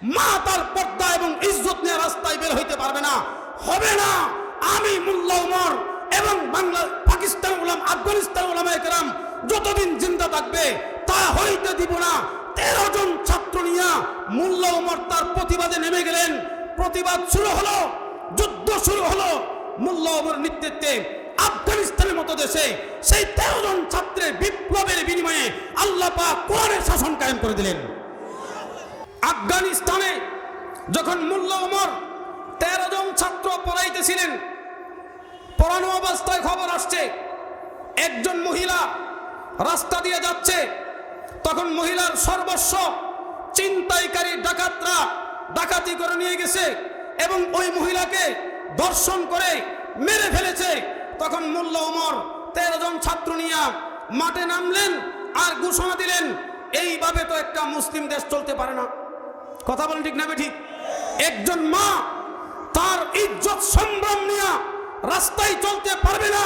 মা তার পর্দা এবং ইজ্জত নিয়ে রাস্তায় বের হইতে পারবে না, হবে না। আমি মোল্লা ওমর এবং বাংলা পাকিস্তান উলামা আফগানিস্তান উলামায়ে কেরাম যতদিন জিন্দা থাকবে তা হইতে দিব না। 13 জন ছাত্র নিয়ে মোল্লা ওমর তার প্রতিবাদে নেমে গেলেন। প্রতিবাদ শুরু হলো, যুদ্ধ শুরু হলো। মোল্লা ওমর নেতৃত্বে আফগানিস্তানের মতো দেশে সেই 13 জন ছাত্রের বিপ্লবের বিনিময়ে আল্লাহ পাক কোরআনের শাসন কায়েম করে দিলেন। আফগানিস্তানে যখন মোল্লা ওমর 13 জন ছাত্র পড়াইতেছিলেন, পড়ানো অবস্থায় খবর আসছে একজন মহিলা রাস্তা দিয়ে যাচ্ছে। তখন মহিলার সর্বস্ব ছিনতাইকারী ডাকাতরা ডাকাতি করে নিয়ে গেছে এবং ওই মহিলাকে ধর্ষণ করে মেরে ফেলেছে। তখন মোল্লা ওমর 13 জন ছাত্র নিয়ে মাঠে নামলেন আর ঘোষণা দিলেন, এইভাবে তো একটা মুসলিম দেশ চলতে পারে না। কথা বলেন ঠিক না ঠিক? একজন মা তার ইজ্জত সম্ভ্রম নিয়ে রাস্তায় চলতে পারবে না,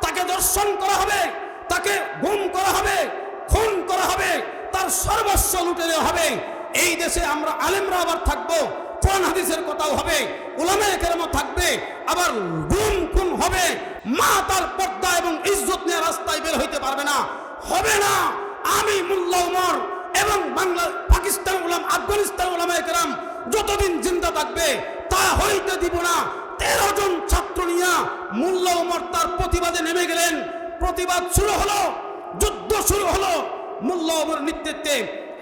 তাকে দর্শন করা হবে, তাকে গুম করা হবে, খুন করা হবে, তার সর্বস্ব লুটে দেওয়া হবে। এই দেশে আমরা আলেমরা আবার থাকবো, কোরআন হাদিসের কথাও হবে, উলামায়ে কেরাম থাকবে, আবার গুম খুন হবে। মা তার পর্দা এবং ইজ্জত নিয়ে রাস্তায় বের হইতে পারবে না, হবে না। আমি মোল্লা ওমর এবং বাংলা পাকিস্তান উলামা আফগানিস্তান উলামায়ে কেরাম যতদিন জিন্দা থাকবে তা হইতে দিব না। 13 জন ছাত্র নিয়ে মোল্লা ওমর তার প্রতিবাদে নেমে গেলেন। প্রতিবাদ শুরু হলো, যুদ্ধ শুরু হলো। মোল্লা ওমর নেতৃত্বে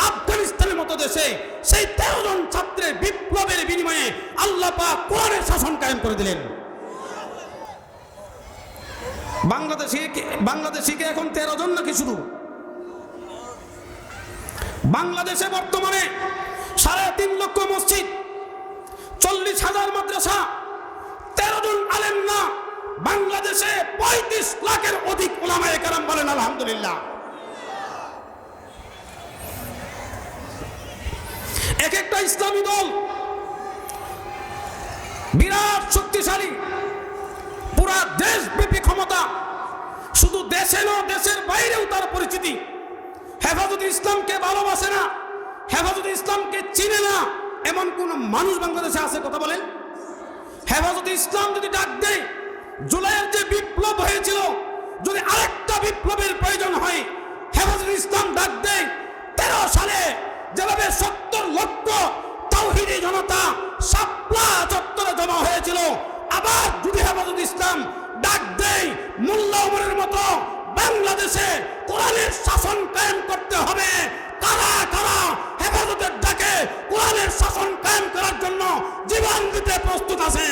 আফগানিস্তানের মতো দেশে সেই 13 জন ছাত্রের বিপ্লবের বিনিময়ে আল্লাহ পাক কোরআনের শাসন কায়েম করে দিলেন। বাংলাদেশে কি এখন 13 জন নাকি শুধু? বাংলাদেশে বর্তমানে 3.5 লক্ষ মসজিদ, 40,000 মাদ্রাসা, 13 জন আলেম না, বাংলাদেশে 35 লাখের অধিক উলামায়ে কেরাম। বলেন আলহামদুলিল্লাহ। এক একটা ইসলামী দল বিরাট শক্তিশালী, পুরা দেশব্যাপী ক্ষমতা, শুধু দেশে না দেশের বাইরেও তার পরিচিতি। হেফাজতে ইসলামকে ভালোবাসে না, হেফাজতে ইসলামকে চিনে না, এমন কোন মানুষ বাংলাদেশে আছে? কথা বলেন। হেফাজতে ইসলাম যদি ডাক দেয়, জুলাইয়ের যে বিপ্লব হয়েছিল, যদি আরেকটা বিপ্লবের প্রয়োজন হয়, হেফাজতে ইসলাম ডাক দেয়। 13 সালে যেভাবে 70 লক্ষ তাওহীদি জনতা শাপলা চত্বরে জমা হয়েছিল, আবার যদি হেফাজতে ইসলাম ডাক দেয়, মোল্লা ওমরের মতো বাংলাদেশে কোরআনের শাসন কায়েম করতে হবে। কারা কারা হেফাজতের ডাকে কোরআনের শাসন কায়েম করার জন্য জীবন দিতে প্রস্তুত আছে?